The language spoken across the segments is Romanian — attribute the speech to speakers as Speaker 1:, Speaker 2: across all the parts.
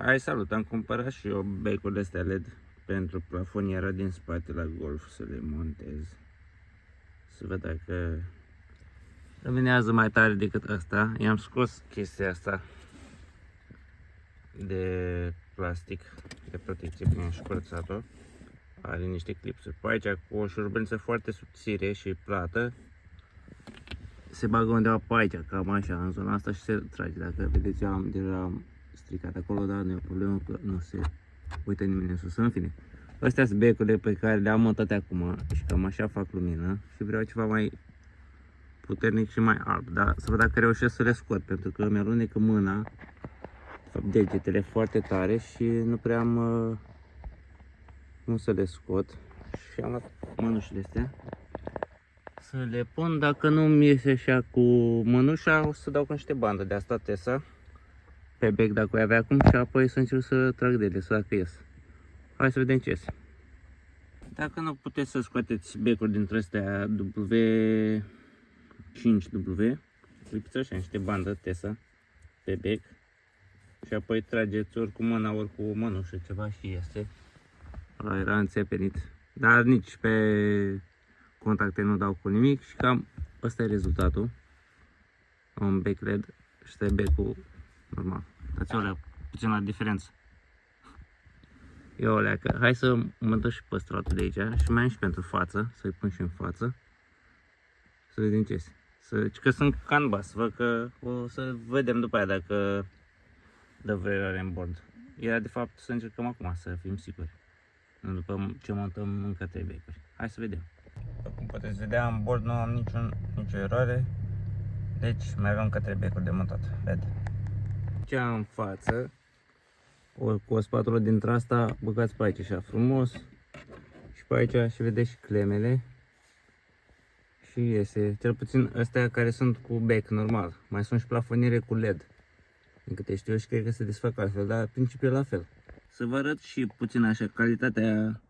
Speaker 1: Hai, salut! Am cumpărat și eu becuri astea LED pentru plafoniera din spate la Golf, să le montez. Să văd dacă luminează mai tare decât asta. I-am scos chestia asta de plastic de protecție, mi-am șcurțat-o. Are niște clipsuri pe aici cu o șurubință foarte subțire și plată. Se bagă undeva pe aici, cam așa, în zona asta, și se trage. Dacă vedeți, eu am deja stricat acolo, dar nu e o problemă că nu se uită nimeni în sus. În fine, astea sunt becurile pe care le-am montat acum și cam așa fac lumină și vreau ceva mai puternic și mai alb, dar să văd dacă reușesc să le scot, pentru că mi-alunecă mâna, de fapt degetele foarte tare și nu prea am cum să le scot. Și am luat mănușile astea să le pun. Dacă nu mi iese așa cu mănușa, o să dau cu niște bandă de asta Tesa pe bec, dacă o avea acum, și apoi să încerc să trag de ele, să dacă ies. Hai să vedem ce iese. Dacă nu puteți să scoateți becuri dintre astea W5W, lipiți așa niște bandă Tesa pe bec și apoi trageți ori cu mâna, ori cu mănușă ceva și iese. Ăla era înțepenit, dar nici pe contacte nu dau cu nimic și cam ăsta e rezultatul. Un bec LED și ăsta e becul normal. Dați-o alea puțin la diferență. Eu alea că hai să mă duc și pe stratul de aici și mai am și pentru față, să-i pun și în față. Să vedem ce este. Că sunt canvas, văd că o să vedem după aia dacă dă vreme în bord. Era de fapt să încercăm acum să fim siguri. Nu după ce montăm încă 3 becuri. Hai să vedem. Cum puteți vedea, în bord nu am nicio eroare. Deci mai avem încă 3 becuri de montat LED. Ce am în față, cu o spatulă dintre asta, băgați pe aici așa frumos. Și pe aici și vedeți și clemele. Și iese, cel puțin astea care sunt cu bec normal. Mai sunt și plafoniere cu LED. Din câte știu și cred că se desfac altfel, dar principiul la fel. Să vă arăt și puțin așa calitatea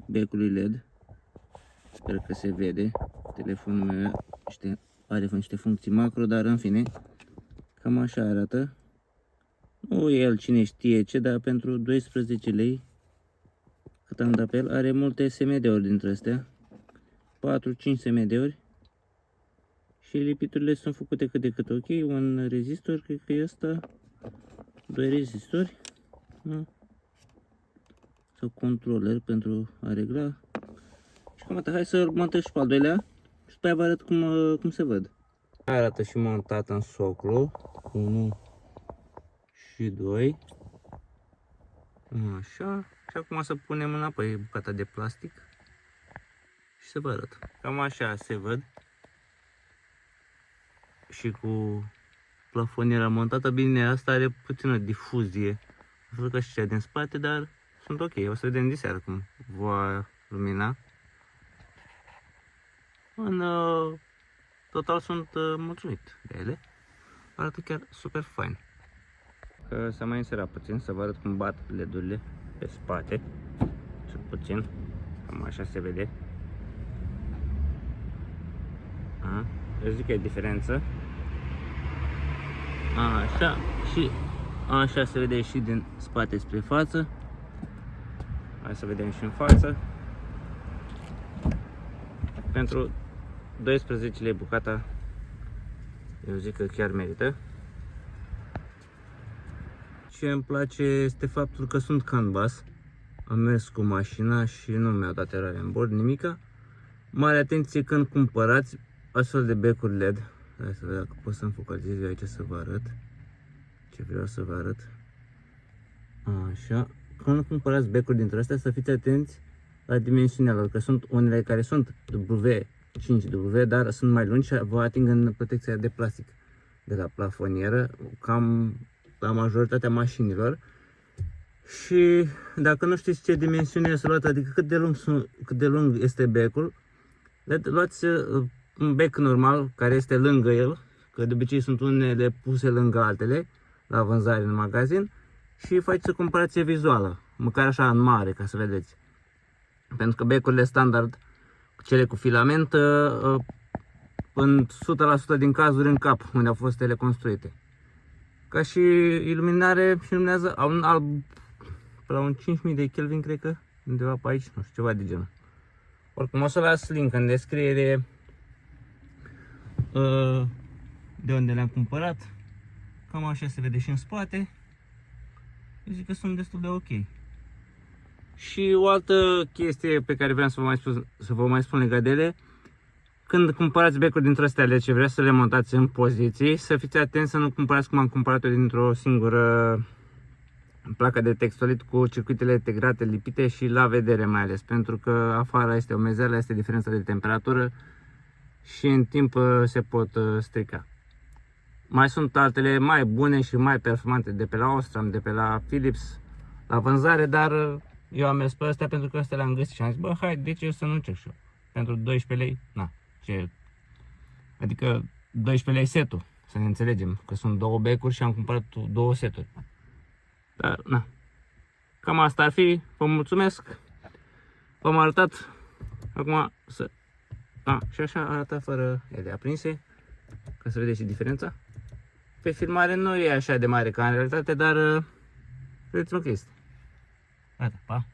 Speaker 1: becului LED. Sper că se vede. Telefonul meu are niște funcții macro, dar în fine, cam așa arată. Nu e el cine știe ce, dar pentru 12 lei, cât am dat pe el, are multe SMD-uri dintre astea. 4-5 SMD-uri. Și lipiturile sunt făcute cât de cât ok. Un rezistor, cred că e ăsta. 2 rezistori. Da? Sau controller pentru a regla. Și cam atât. Hai să montez și pe al doilea. Și după aia vă arăt cum se văd. Arată și montat în soclu. 1 și 2. Așa. Și acum să punem înapoi bucata de plastic. Și să vă arăt. Cam așa se văd. Și cu plafoniera montată, bine, asta are puțină difuzie. Văd că și cea din spate, dar sunt ok. O să vedem diseară cum va lumina. În total sunt mulțumit de ele. Arată chiar super fain. Că s-a mai înserat puțin, să vă arăt cum bat LED-urile pe spate. Cel puțin. Cam așa se vede. Eu zic că e diferență. Așa, și așa se vede și din spate spre față. Hai să vedem și în față. Pentru 12 lei bucata, eu zic că chiar merită. Ce îmi place este faptul că sunt canvas. Am mers cu mașina și nu mi-au dat eroare în bord, nimica. Mare atenție când cumpărați astfel de becuri LED. Hai să vedem dacă pot să-mi focalizez aici să vă arăt ce vreau să vă arăt. Așa. Când cumpărați becuri dintre astea, să fiți atenți la dimensiunea lor, că sunt unele care sunt W5W, dar sunt mai lungi și vă ating în protecția de plastic de la plafonieră, cam la majoritatea mașinilor. Și dacă nu știți ce dimensiune să luați, adică cât de lung este becul, luați un bec normal care este lângă el, că de obicei sunt unele puse lângă altele la vânzare în magazin, și faceți o comparație vizuală, măcar așa în mare, ca să vedeți. Pentru că becurile standard, cele cu filament, în 100% din cazuri încap unde au fost ele construite. Ca și iluminare și iluminează, au un alb la un 5000 de Kelvin, cred că, undeva pe aici, nu știu, ceva de genul. Oricum o să las link în descriere de unde le-am cumpărat. Cam așa se vede și în spate. Eu zic că sunt destul de ok. Și o altă chestie pe care vreau să vă mai spun legat de ele. Când cumpărați becuri dintr-o astea LED și vreți să le montați în poziții, să fiți atenți să nu cumpărați cum am cumpărat-o dintr-o singură placă de textolit cu circuitele integrate lipite și la vedere mai ales, pentru că afară este o mezeală, este diferența de temperatură și în timp se pot strica. Mai sunt altele mai bune și mai performante de pe la Osram, de pe la Philips, la vânzare, dar eu am mers pe astea pentru că astea le-am găsit și am zis, bă, hai, de ce să nu încerc și eu? Pentru 12 lei, na, ce... Adică 12 lei setul, să ne înțelegem, că sunt două becuri și am cumpărat două seturi. Dar, na, cam asta ar fi, vă mulțumesc, v-am arătat, acum să... și așa arată fără ele aprinse, ca să vedeți și diferența. Pe filmare nu e așa de mare ca în realitate, dar vedeți-mă că este. Gata, pa!